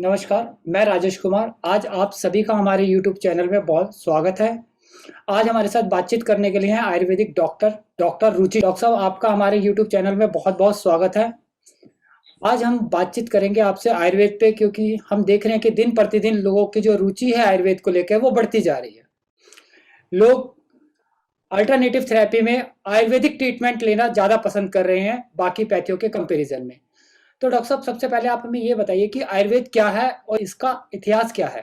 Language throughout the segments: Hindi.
नमस्कार, मैं राजेश कुमार। आज आप सभी का हमारे यूट्यूब चैनल में बहुत स्वागत है। आज हमारे साथ बातचीत करने के लिए हैं आयुर्वेदिक डॉक्टर डॉक्टर रुचि। डॉक्टर साहब, आपका हमारे यूट्यूब चैनल में बहुत-बहुत स्वागत है। आज हम बातचीत करेंगे आपसे आयुर्वेद पे, क्योंकि हम देख रहे हैं कि दिन प्रतिदिन लोगों की जो रुचि है आयुर्वेद को लेकर वो बढ़ती जा रही है। लोग अल्टरनेटिव थेरेपी में आयुर्वेदिक ट्रीटमेंट लेना ज़्यादा पसंद कर रहे हैं बाकी पैथियों के कंपैरिजन में। तो डॉक्टर साहब, सबसे पहले आप हमें ये बताइए कि आयुर्वेद क्या है और इसका इतिहास क्या है?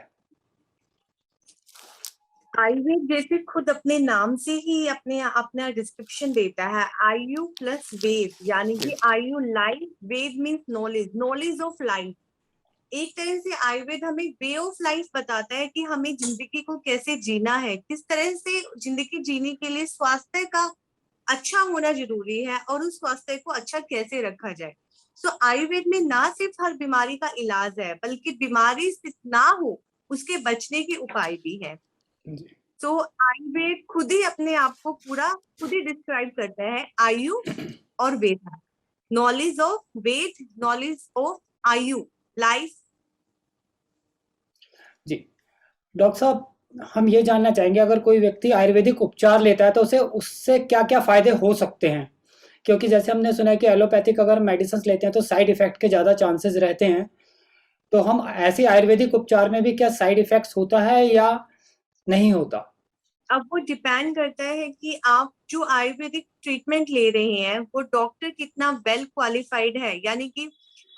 आयुर्वेद जैसे खुद अपने नाम से ही अपने अपना डिस्क्रिप्शन देता है, आयु प्लस वेद, यानी कि आयु life, Ved means knowledge, knowledge of life. एक तरह से आयुर्वेद हमें वे ऑफ लाइफ बताता है कि हमें जिंदगी को कैसे जीना है, किस तरह से जिंदगी जीने के लिए स्वास्थ्य का अच्छा होना जरूरी है और उस स्वास्थ्य को अच्छा कैसे रखा जाए। तो आयुर्वेद में ना सिर्फ हर बीमारी का इलाज है, बल्कि बीमारी ना हो उसके बचने के उपाय भी है। तो आयुर्वेद खुद ही अपने आप को पूरा खुद ही डिस्क्राइब करता है, आयु और Veda, knowledge of Veda, knowledge of ayu, life. जी, डॉक्टर साहब, हम ये जानना चाहेंगे, अगर कोई व्यक्ति आयुर्वेदिक उपचार लेता है तो उसे उससे क्या-क्या फ़ायदे हो सकते हैं? क्योंकि जैसे हमने सुना है कि एलोपैथिक अगर मेडिसिन्स लेते हैं तो साइड इफ़ेक्ट के ज़्यादा चांसेस रहते हैं। तो हम ऐसे आयुर्वेदिक उपचार में भी क्या साइड इफ़ेक्ट्स होता है या नहीं होता? अब वो डिपेंड करता है कि आप जो आयुर्वेदिक ट्रीटमेंट ले रहे हैं वो डॉक्टर कितना वेल क्वालिफाइड है, यानी कि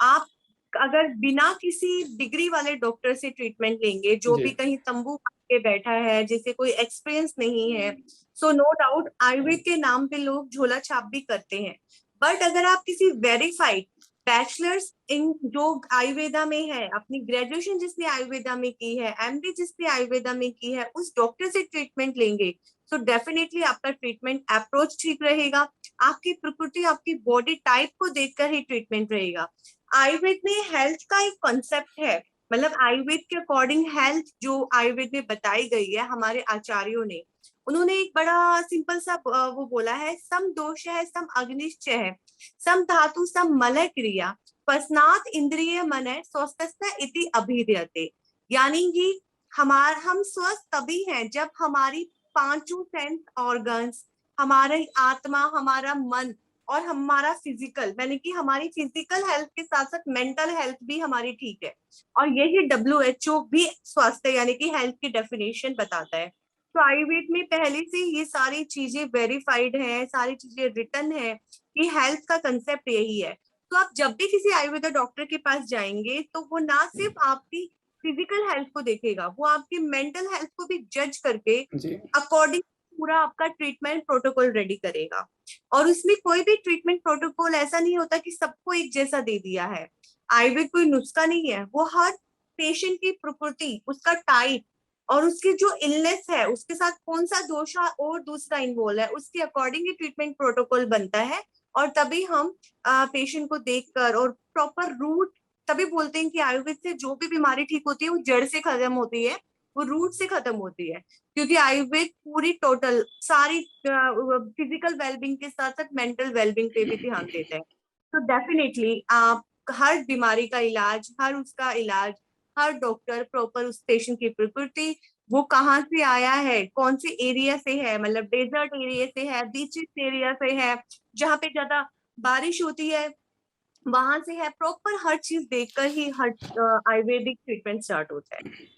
आप अगर बिना किसी डिग्री वाले डॉक्टर से ट्रीटमेंट लेंगे, जो जी। भी कहीं तंबू के बैठा है, जिसे कोई एक्सपीरियंस नहीं है, सो नो डाउट आयुर्वेद के नाम पे लोग झोला छाप भी करते हैं। बट अगर आप किसी वेरीफाइड बैचलर्स इन जो आयुर्वेदा में है, अपनी ग्रेजुएशन जिसने आयुर्वेदा में की है, एमडी जिसने आयुर्वेदा में की है, उस डॉक्टर से ट्रीटमेंट लेंगे तो डेफिनेटली आपका ट्रीटमेंट अप्रोच ठीक रहेगा। आपकी प्रकृति, आपकी बॉडी टाइप को देखकर ही ट्रीटमेंट रहेगा। आयुर्वेद में हेल्थ का एक कॉन्सेप्ट है, मतलब आयुर्वेद के अकॉर्डिंग हेल्थ जो आयुर्वेद में बताई गई है हमारे आचार्यों ने, उन्होंने एक बड़ा सिंपल सा वो बोला है, सम दोष है सम अग्निश्च है, सम धातु सम मलय क्रिया, पसनात इंद्रिय मन स्वस्थ इति अभिधीयते। यानी कि हम स्वस्थ तभी हैं जब हमारी पांचों सेंस ऑर्गन्स, हमारी आत्मा, हमारा मन और हमारा फिजिकल, यानी कि हमारी फिजिकल हेल्थ के साथ साथ मेंटल हेल्थ भी हमारी ठीक है। और यही WHO भी स्वास्थ्य यानी कि हेल्थ की डेफिनेशन बताता है। तो आयुर्वेद में पहले से ये सारी चीजें वेरीफाइड है, सारी चीजें रिटन है कि हेल्थ का कंसेप्ट यही है। तो आप जब भी किसी आयुर्वेद डॉक्टर के पास जाएंगे तो वो ना सिर्फ आपकी फिजिकल हेल्थ को देखेगा, वो आपकी मेंटल हेल्थ को भी जज करके जी। अकॉर्डिंग पूरा आपका ट्रीटमेंट प्रोटोकॉल रेडी करेगा। और उसमें कोई भी ट्रीटमेंट प्रोटोकॉल ऐसा नहीं होता कि सबको एक जैसा दे दिया है। आयुर्वेद कोई नुस्खा नहीं है, वो हर पेशेंट की प्रकृति, उसका टाइप और उसकी जो इलनेस है, उसके साथ कौन सा दोषा और दूसरा इन्वॉल्व है, उसके अकॉर्डिंग ही ट्रीटमेंट प्रोटोकॉल बनता है। और तभी हम पेशेंट को देखकर और प्रॉपर रूट, तभी बोलते हैं कि आयुर्वेद से जो भी बीमारी ठीक होती है वो जड़ से खत्म होती है, वो रूट से खत्म होती है। क्योंकि आयुर्वेद पूरी टोटल सारी फिजिकल वेलबींग के साथ साथ मेंटल वेलबींग पे भी ध्यान देता है। तो डेफिनेटली आप हर बीमारी का इलाज, हर उसका इलाज, हर डॉक्टर प्रॉपर उस पेशेंट की प्रकृति, वो कहाँ से आया है, कौन से एरिया से है, मतलब डेजर्ट एरिया से है, बीचेस एरिया से है, जहाँ पे ज्यादा बारिश होती है वहां से है, प्रॉपर हर चीज देखकर ही हर आयुर्वेदिक ट्रीटमेंट स्टार्ट होता है।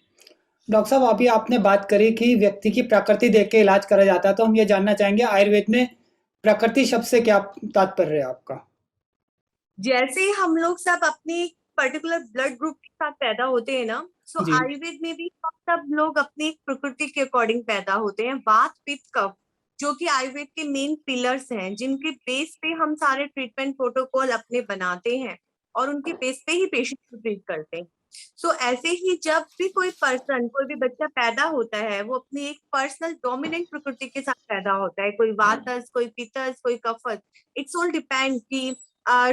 डॉक्टर साहब, अभी आपने बात करी कि व्यक्ति की प्रकृति देख के इलाज करा जाता है, तो हम ये जानना चाहेंगे आयुर्वेद में प्रकृति शब्द से क्या तात्पर्य है आपका? जैसे हम लोग सब अपने पर्टिकुलर ब्लड ग्रुप के साथ पैदा होते हैं ना, सो जी। आयुर्वेद में भी हम सब लोग अपनी प्रकृति के अकॉर्डिंग पैदा होते हैं। वात पित्त कफ, जो कि आयुर्वेद के मेन पिलर्स हैं, जिनके बेस पे हम सारे ट्रीटमेंट प्रोटोकॉल अपने बनाते हैं और उनके बेस पे ही पेशेंट को ट्रीट करते हैं। सो ऐसे ही जब भी कोई पर्सन, कोई भी बच्चा पैदा होता है, वो अपनी एक पर्सनल डोमिनेंट प्रकृति के साथ पैदा होता है, कोई वातस, कोई पित्तस, कोई कफस। इट्स ऑल डिपेंड कि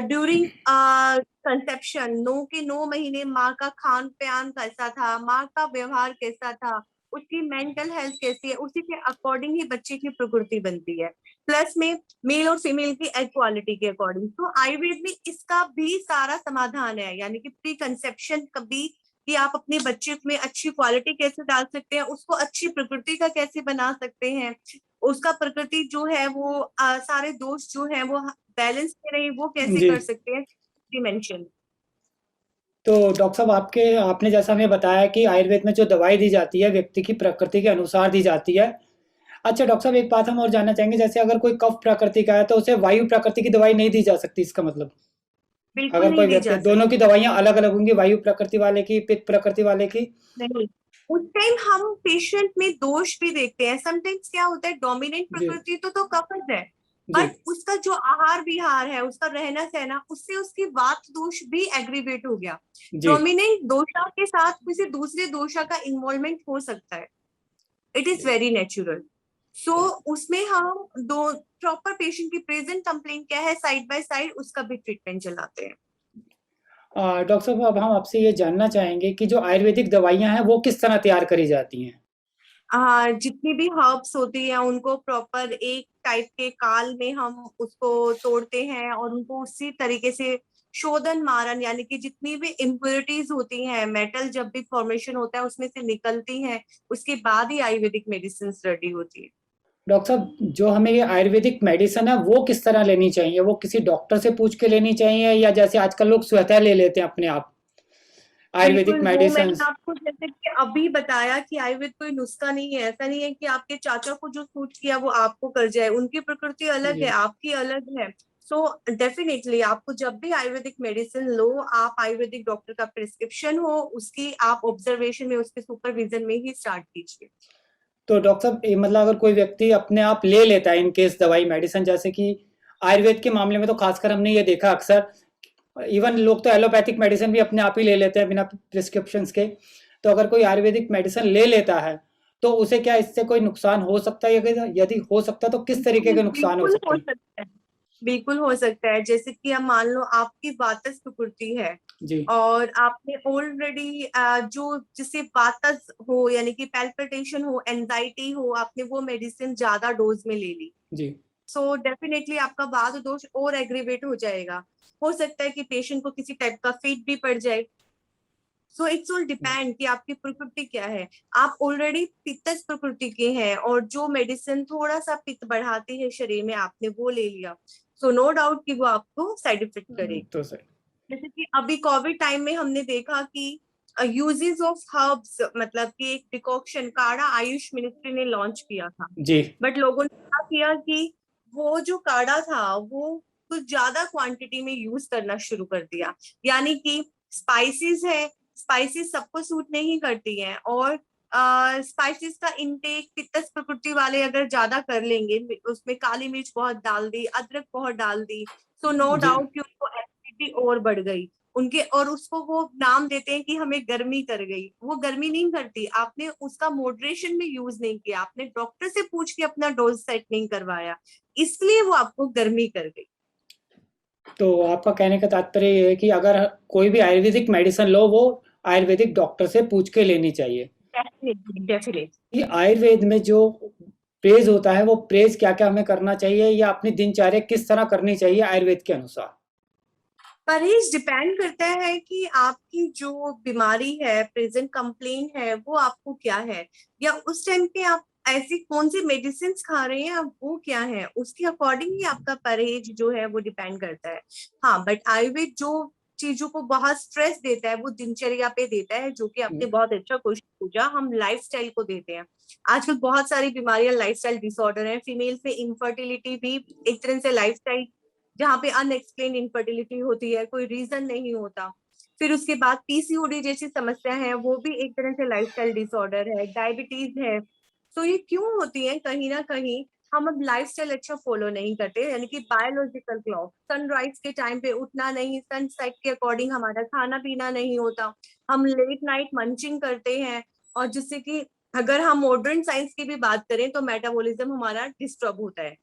ड्यूरिंग कंसेप्शन 9 के 9 महीने माँ का खान पान कैसा था, माँ का व्यवहार कैसा था, उसकी मेंटल हेल्थ कैसी है, उसी के अकॉर्डिंग ही बच्चे की प्रकृति बनती है। प्लस में मेल और फीमेल की इक्वालिटी के अकॉर्डिंग। तो आयुर्वेद में इसका भी सारा समाधान है, यानी कि प्री कंसेप्शन कभी कि आप अपने बच्चे में अच्छी क्वालिटी कैसे डाल सकते हैं, उसको अच्छी प्रकृति का कैसे बना सकते हैं, उसका प्रकृति जो है वो सारे दोष जो है वो बैलेंस में रहे, वो कैसे जी। कर सकते हैं, डिमेंशन। तो डॉक्टर साहब आपने जैसा हमें बताया कि आयुर्वेद में जो दवाई दी जाती है व्यक्ति की प्रकृति के अनुसार दी जाती है। अच्छा डॉक्टर साहब, एक बात हम और जानना चाहेंगे, जैसे अगर कोई कफ प्रकृति का है तो उसे वायु प्रकृति की दवाई नहीं दी जा सकती, इसका मतलब? बिल्कुल अगर नहीं कोई दी व्यक्ति, जा दोनों सकती। की दवाइयाँ अलग-अलग होंगी, वायु प्रकृति वाले की, पित्त प्रकृति वाले की? नहीं, उस टाइम हम पेशेंट में दोष भी देखते हैं। समटाइम्स क्या होता है, डोमिनेंट जी, प्रकृति तो कफज है, जी, बट उसका जो आहार विहार है, उसका रहना सहना, उससे उसकी वात दोष भी एग्रीवेट हो गया। जी। डोमिनेंट दोषा के साथ किसी दूसरे दोषा का इन्वॉल्वमेंट हो सकता है, इट इज वेरी नेचुरल। सो उसमें हम दो प्रॉपर पेशेंट की प्रेजेंट कंप्लेंट क्या है, साइड बाय साइड उसका भी ट्रीटमेंट चलाते हैं। डॉक्टर साहब, अब हम आपसे ये जानना चाहेंगे कि जो आयुर्वेदिक दवाइयाँ हैं वो किस तरह तैयार करी जाती हैं? जितनी भी हर्ब्स होती है उनको प्रॉपर एक टाइप के काल में हम उसको तोड़ते हैं और उनको उसी तरीके से शोधन मारन, यानी कि जितनी भी इम्प्योरिटीज होती हैं, मेटल जब भी फॉर्मेशन होता है उसमें से निकलती हैं, उसके बाद ही आयुर्वेदिक मेडिसिन रेडी होती है। डॉक्टर साहब, जो हमें ये आयुर्वेदिक मेडिसिन है वो किस तरह लेनी चाहिए? वो किसी डॉक्टर से पूछ के लेनी चाहिए या जैसे आजकल लोग स्वतः ले लेते हैं अपने आप आयुर्वेदिक बिल्कुल, वो मेडिसिन? मैंने आपको जैसे कि अभी बताया कि आयुर्वेद कोई नुस्खा नहीं है। ऐसा नहीं है कि आपके चाचा को जो सूट किया वो आपको कर जाए, उनकी प्रकृति अलग है, जी। आपकी अलग है। सो डेफिनेटली आपको जब भी आयुर्वेदिक मेडिसिन लो, आप आयुर्वेदिक डॉक्टर का प्रिस्क्रिप्शन हो, उसकी आप ऑब्जर्वेशन में, उसके सुपरविजन में ही स्टार्ट कीजिए। तो डॉक्टर साहब, मतलब अगर कोई व्यक्ति अपने आप ले लेता है इन केस दवाई मेडिसिन, जैसे कि आयुर्वेद के मामले में तो खासकर हमने ये देखा अक्सर, इवन लोग तो एलोपैथिक मेडिसिन भी अपने आप ही ले लेते हैं बिना प्रिस्क्रिप्शन के। तो अगर कोई आयुर्वेदिक मेडिसिन ले लेता है तो उसे क्या इससे कोई नुकसान हो सकता है? यदि हो सकता है तो किस तरीके के नुकसान हो बिल्कुल सकते हो हैं? सकता है, बिल्कुल हो सकता है। जैसे कि अब मान लो आपकी वातज प्रकृति है जी, और आपने ऑलरेडी जो जिसे वातज हो, यानी कि पैल्पिटेशन हो, एंजाइटी हो, आपने वो मेडिसिन ज्यादा डोज में ले ली, जी, सो डेफिनेटली आपका वात दोष और एग्रीवेट हो जाएगा। हो सकता है कि पेशेंट को किसी टाइप का फिट भी पड़ जाए। सो इट्स ऑल डिपेंड कि आपकी प्रकृति क्या है। आप ऑलरेडी पित्तज प्रकृति के हैं और जो मेडिसिन थोड़ा सा पित्त बढ़ाती है शरीर में, आपने वो ले लिया, सो नो डाउट कि वो आपको साइड इफेक्ट करेगी। तो सही। जैसे कि अभी कोविड टाइम में हमने देखा कि यूजेस ऑफ हर्ब्स, मतलब कि एक डिकॉक्शन काढ़ा आयुष मिनिस्ट्री ने लॉन्च किया था, जी, बट लोगों ने क्या किया कि वो जो काढ़ा था वो कुछ ज्यादा क्वांटिटी में यूज करना शुरू कर दिया। यानी कि स्पाइसेस है, स्पाइसेस सबको सूट नहीं करती हैं, और स्पाइसेस का इनटेक पित्तज प्रकृति वाले अगर ज्यादा कर लेंगे, उसमें काली मिर्च बहुत डाल दी, अदरक बहुत डाल दी, तो नो जी। डाउट कि उनको एसिडिटी और बढ़ गई उनके, और उसको वो नाम देते हैं कि हमें गर्मी कर गई। वो गर्मी नहीं करती, आपने उसका मॉडरेशन में यूज नहीं किया, आपने डॉक्टर से पूछ के अपना डोज सेट नहीं करवाया, इसलिए वो आपको गर्मी कर गई। तो आपका कहने का तात्पर्य ये है कि अगर कोई भी आयुर्वेदिक मेडिसिन लो वो आयुर्वेदिक डॉक्टर से पूछ के लेनी चाहिए। Definitely, definitely. कि आयुर्वेद में जो प्रेज होता है वो प्रेज क्या क्या हमें करना चाहिए या अपनी दिनचर्या किस तरह करनी चाहिए आयुर्वेद के अनुसार? परहेज डिपेंड करता है कि आपकी जो बीमारी है, प्रेजेंट कंप्लेन है, वो आपको क्या है, या उस टाइम पे आप ऐसी कौन सी मेडिसिन खा रहे हैं, अब वो क्या है, उसके अकॉर्डिंग ही आपका परहेज जो है वो डिपेंड करता है। हाँ, बट आयुर्वेद जो चीजों को बहुत स्ट्रेस देता है वो दिनचर्या पे देता है, जो कि आपने बहुत अच्छा क्वेश्चन पूछा। हम लाइफस्टाइल को देते हैं। आजकल बहुत सारी बीमारियां लाइफस्टाइल डिसऑर्डर है, फीमेल में इनफर्टिलिटी भी एक तरह से लाइफस्टाइल, जहाँ पे अनएक्सप्लेन इनफर्टिलिटी होती है, कोई रीजन नहीं होता। फिर उसके बाद पीसीओडी जैसी समस्या है, वो भी एक तरह से लाइफस्टाइल डिसऑर्डर है, डायबिटीज है। तो ये क्यों होती है? कहीं ना कहीं हम अब लाइफस्टाइल अच्छा फॉलो नहीं करते, यानी कि बायोलॉजिकल क्लॉक, सनराइज के टाइम पे उठना नहीं, सनसेट के अकॉर्डिंग हमारा खाना पीना नहीं होता, हम लेट नाइट मंचिंग करते हैं, और जिससे कि अगर हम मॉडर्न साइंस की भी बात करें तो मेटाबॉलिज्म हमारा डिस्टर्ब होता है।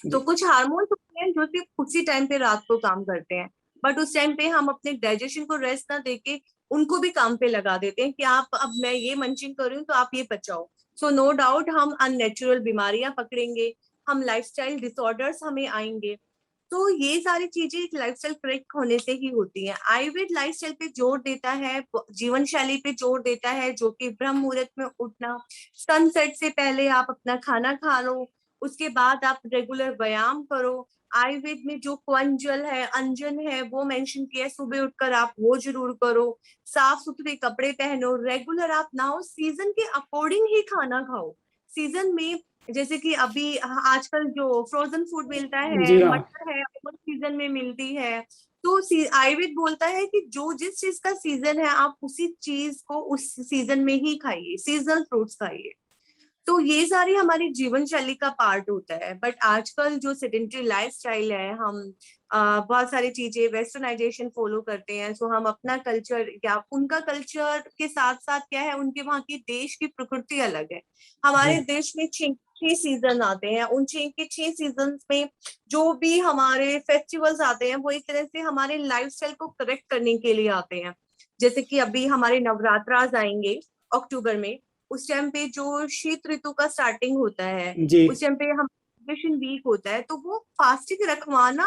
तो जी। कुछ हार्मोन्स होते हैं जो सिर्फ उसी टाइम पे रात को काम करते हैं, बट उस टाइम पे हम अपने डाइजेशन को रेस्ट ना देके उनको भी काम पे लगा देते हैं कि आप, अब मैं ये मंचिंग कर रही हूँ तो आप ये बचाओ। सो नो डाउट हम अननेचुरल बीमारियां पकड़ेंगे, हम लाइफस्टाइल डिसऑर्डर्स हमें आएंगे। तो ये सारी चीजें एक लाइफस्टाइल करेक्ट होने से ही होती है। आयुर्वेद लाइफस्टाइल पे जोर देता है, जीवन शैली पे जोर देता है, जो कि ब्रह्म मुहूर्त में उठना, सनसेट से पहले आप अपना खाना खा लो, उसके बाद आप रेगुलर व्यायाम करो। आयुर्वेद में जो क्वंजल है, अंजन है, वो मेंशन किया है, सुबह उठकर आप वो जरूर करो। साफ सुथरे कपड़े पहनो, रेगुलर आप नहाओ, सीजन के अकॉर्डिंग ही खाना खाओ। सीजन में जैसे कि अभी आजकल जो फ्रोजन फूड मिलता जी है, हाँ। मटर है, वो सीजन में मिलती है। तो आयुर्वेद बोलता है कि जो जिस चीज का सीजन है आप उसी चीज को उस सीजन में ही खाइए, सीजनल फ्रूट्स खाइए। तो ये सारी हमारी जीवन शैली का पार्ट होता है। बट आजकल जो सेडेंटरी लाइफस्टाइल है, हम बहुत सारी चीजें वेस्टर्नाइजेशन फॉलो करते हैं। सो हम अपना कल्चर या उनका कल्चर के साथ साथ क्या है, उनके वहाँ की देश की प्रकृति अलग है। हमारे जी देश में छह सीजन आते हैं, उन छह के 6 सीजन में जो भी हमारे फेस्टिवल्स आते हैं वो एक तरह से हमारे लाइफस्टाइल को करेक्ट करने के लिए आते हैं। जैसे कि अभी हमारे नवरात्रास आएंगे अक्टूबर में, उस टाइम पे जो शीत ऋतु का स्टार्टिंग होता है, जी उस टाइम पे हम डाइजेशन वीक होता है, तो वो फास्टिंग रखवाना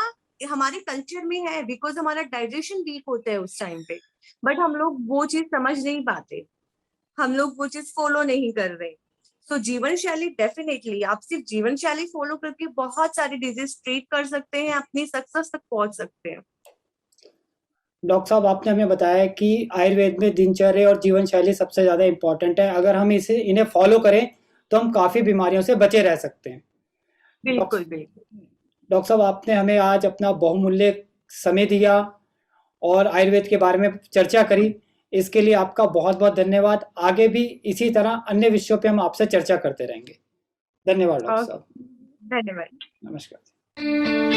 हमारे कल्चर में है, बिकॉज हमारा डाइजेशन वीक होता है उस टाइम पे। बट हम लोग वो चीज समझ नहीं पाते, हम लोग वो चीज फॉलो नहीं कर रहे। सो जीवन शैली डेफिनेटली, आप सिर्फ जीवन शैली फॉलो करके बहुत सारी डिजीज ट्रीट कर सकते हैं, अपनी सक्सेस तक पहुंच सकते हैं। डॉक्टर साहब, आपने हमें बताया कि आयुर्वेद में दिनचर्या और जीवन शैली सबसे ज़्यादा इम्पोर्टेंट है। अगर हम इन्हें फॉलो करें तो हम काफ़ी बीमारियों से बचे रह सकते हैं। बिल्कुल डॉक्टर बिल्कुल। डॉक्टर साहब, आपने हमें आज अपना बहुमूल्य समय दिया और आयुर्वेद के बारे में चर्चा करी। इसके लिए आपका बहुत बहुत धन्यवाद। आगे भी इसी तरह अन्य विषयों पे हम आपसे चर्चा करते रहेंगे। धन्यवाद डॉक्टर और साहब। धन्यवाद। नमस्कार।